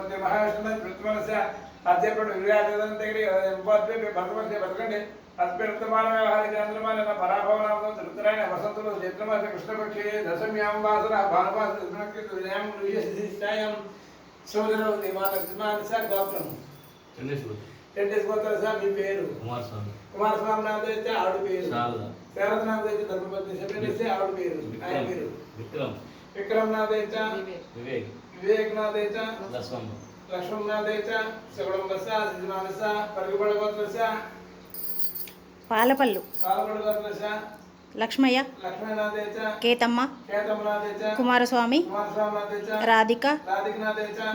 శ్రీమతి మహావిష్ణు కృష్ణమనస్య అధ్యక్షుడు విరాజనం దగ్గర భద్రమస్య బతకండి అస్మిర్తమాన వ్యవహారిక చంద్రమాన పరాభవనామం తృప్తరాయణ వసంతులు చైత్రమాస కృష్ణపక్షే దశమ్యాం వాసన భానుమాస విజయం విజయశిష్టాయం సోదరు మానస గోత్రం రెండేసి గోత్రాలు సార్ మీ పేరు కుమారస్వామి నాథ అయితే ఆవిడ పేరు శారద నాథ అయితే ధర్మపత్ని చెప్పేసి ఆవిడ పేరు ఆయన పేరు విక్రమ్ నాథ అయితే వివేక్ నాథ అయితే లక్ష్మణ్ నాథ అయితే శివడంబస సిద్ధమానస పరుగుబడ గోత్రస పాలపల్లు లక్ష్మయ్య కేతమ్మ కుమారస్వామి రాధిక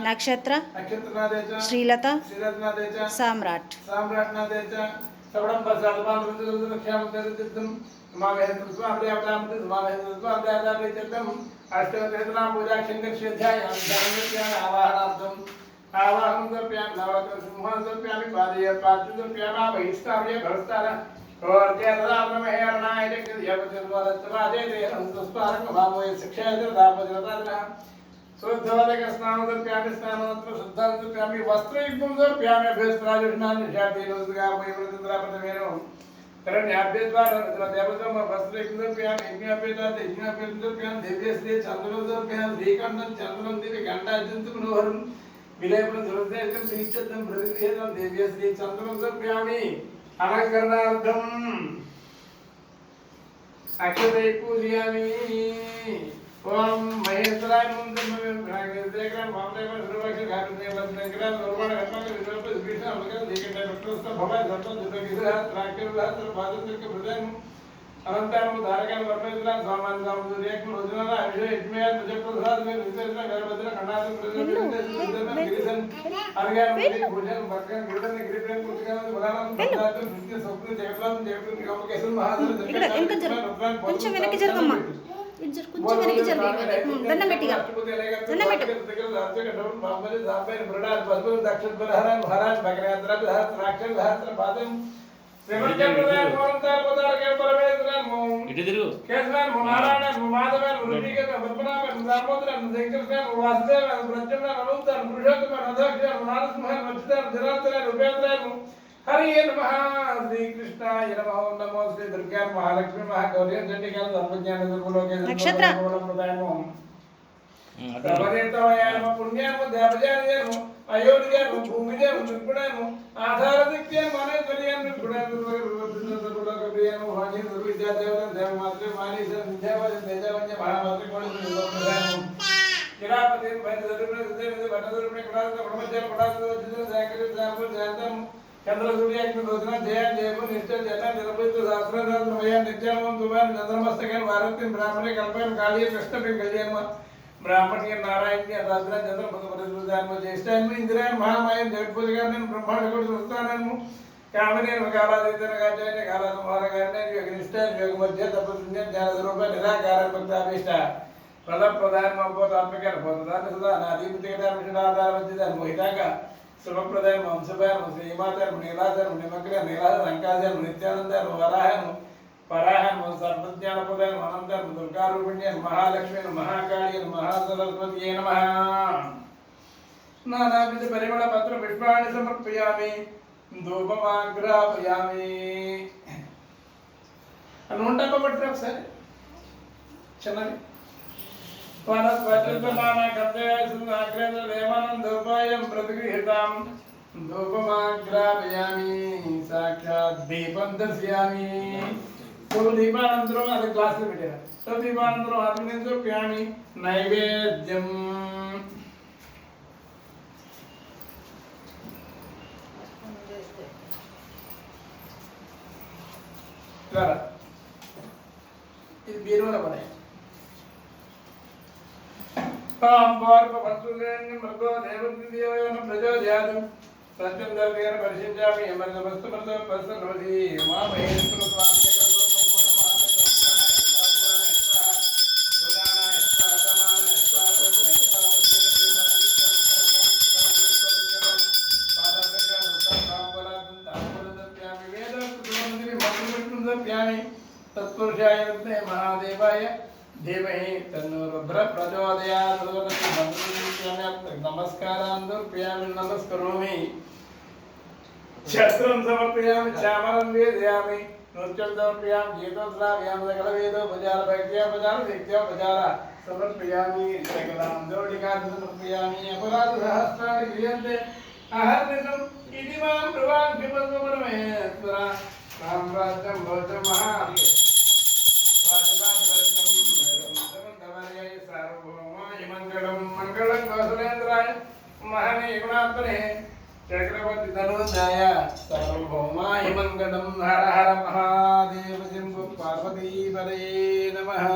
నక్షత్ర శ్రీలత సామ్రాట్ आवाहन दर्प्यामि नवरत्न सिंहासन दर्प्यामि पादये पार्थिव दर्प्यामि बहिष्कार्य भरस्तार और तेरदाम हेरणाय जगद्यवदत्तवादे देहं दुष्पारक भावोय शिक्षाय दापजरतादना शुद्धवदक स्नान दर्प्यामि स्नानोत्तर शुद्धं दर्प्यामि वस्त्रयुग्मं दर्प्यामि अभ्यस्त्राजुष्णानि शान्ति रोजगामय वृद्धद्रापदमेनो करण्याभ्यद्वार देवतम वस्त्रयुग्मं दर्प्यामि यज्ञाभ्यद्वार यज्ञाभ्यद्वार दर्प्यामि दिव्यश्री चन्द्रं दर्प्यामि श्रीकण्ठं चन्द्रं दिव्य गण्डाजन्तु मनोहरं विलेपनं सुरदेशं श्रीचन्द्रं प्रतिगृहीतं देव्य श्री चन्द्रं दर्प्यामि अलंकरणार्थम् अक्षते पूजयामि ओम महेश्वराय नमः भागवतेकरं वामदेव सर्वक्षे घातने वदनकरं निर्माण कर्मक विकल्प विष्णु अमृत लेकिन डॉक्टर्स भवाय धर्म दुर्गीसह त्राक्यरः सर्वबाधक प्रदान अनंतरम धारकन वर्मेन्द्र सामान सामुद्रिक रोजनाला अभिषेक इत्मेय प्रजाप्रसाद में विशेषण गर्भद्र खंडात प्रजन गिरिसन अर्गन भोजन भक्तन गिरदन गिरिप्रेम पुस्तकन बलान प्रसाद नित्य स्वप्न जगतम जगत निगम केसन महाधर కొంచెం వెనక్కి జరగమ్మా కొంచెం వెనక్కి జరగ దండం పెట్టిగా దండం పెట్టు బాంబలి జాపై బ్రడార్ పద్మ దక్షిణ బలహరన్ మహారాజ్ భగరేంద్ర రాక్షణ సహస్ర పాదం శ్రీమద్దేవరాయ మోహంతార్ పదారకే పరమేశ్వరన్ ఇటు తిరుగు కేశవన్ నారాయణ మాధవన్ రుడిగత పద్మనాభన్ దామోదరన్ శంకరన్ వాసుదేవన్ ప్రజ్ఞన్ అనంతన్ పురుషోత్తమన్ అధ్యక్షన్ నారసింహన్ వచితన్ జనార్దనన్ ఉపేంద్రన్ हरि नमः श्री कृष्णाय नमः ओम नमो श्री दुर्गा महालक्ष्मी महागौरी चंडिका धर्मज्ञान दुर्गलोके नक्षत्र प्रदायमो सर्वदेवताय नमः पुण्याय देवजाय नमः अयोध्याय नमः भूमिजय निर्गुणाय नमः आधारदिक्य माने करियन निर्गुणाय दुर्गलोक प्रिय नमः वाणी दुर्विद्या देवता देवमात्र वाणी संध्यावज तेजवन्य महामात्र कोण प्रदायमो किरापति वैद्य दरुने देव वनदरुने कुडाल ब्रह्मचार्य कुडाल जिन जायकर जामपुर जानतम चंद्र सूर्य की रोजना जय जयपुर निष्ठा जना निरपित शास्त्रधर्मय नित्यानंद दुबन नंदनमस्तकन भारतीय ब्राह्मण कल्पन काली कृष्ण के कल्याण ब्राह्मण के नारायण के राधना चंद्र पदपरिधान में ज्येष्ठायन में इंद्रायन महामायन जगतपूजन ब्रह्मांड को संस्थानन कामने कालादितन गाजन काला तुम्हारा करने योगनिष्ठा योग मध्य तपस्विन्य ज्ञान स्वरूप निराकार भक्ताभिष्ट प्रलभ प्रधान महोत आत्मकर भगवान सदा अनादिपति का विष्णुदार वज्रधर मोहिताका शुभप्रदाय वंशभय श्रीमातर नीलाधर निमग्न नीलाधर अंकाधर नित्यानंदर वराहन पराहन सर्वज्ञानप्रदाय अनंतर दुर्गारूपिण्य महालक्ष्मी महाकाली महासरस्वती नमः नानाविध परिमल पत्र पुष्पाणि समर्पयामि धूपमाग्रापयामि अनुंटप पत्र ఒకసారి చన్నది वनस्पतिर्माण कर्तव्य सुनाग्रह देवानंद उपायं प्रतिगृहीतां धूपमाग्रापयामि साक्षात् दीपं दर्शयामि तो दीपानंतरम अद क्लास में बैठेगा तो दीपानंतरम आत्मने जो प्यामि नैवेद्यम करा इस बीरवाला बने ताम बार्प वस्तुलेन मृगो देवदिव्योन प्रजोदयादु सत्यं दर्शयन परिशिष्यामि यमनमस्तु मृतो पसनवति मामहेश्वर स्वामी तत्पुरुषाय महादेवाय धीमहि तन्नो रुद्रः प्रचोदयात् नमस्कारान् समर्पयामि नमस्करोमि छत्रं समर्पयामि चामरं वेदयामि नृत्यं समर्पयामि गीतं श्रावयामि सकलवेदोपचार भक्त्योपचार शक्त्योपचार समर्पयामि सकलां दौडिकां समर्पयामि अपराधसहस्राणि क्रियन्ते अहर्निशम् इति मां ब्रुवान् क्षिपस्वपरमेश्वर साम्राज्यं भवतमः मंगलम कौशलेन्द्राय महाने गुणात्मने चक्रवर्ती धनुंजय सार्वभौमाय मंगलम हर हर महादेव शंभु पार्वती पदये नमः।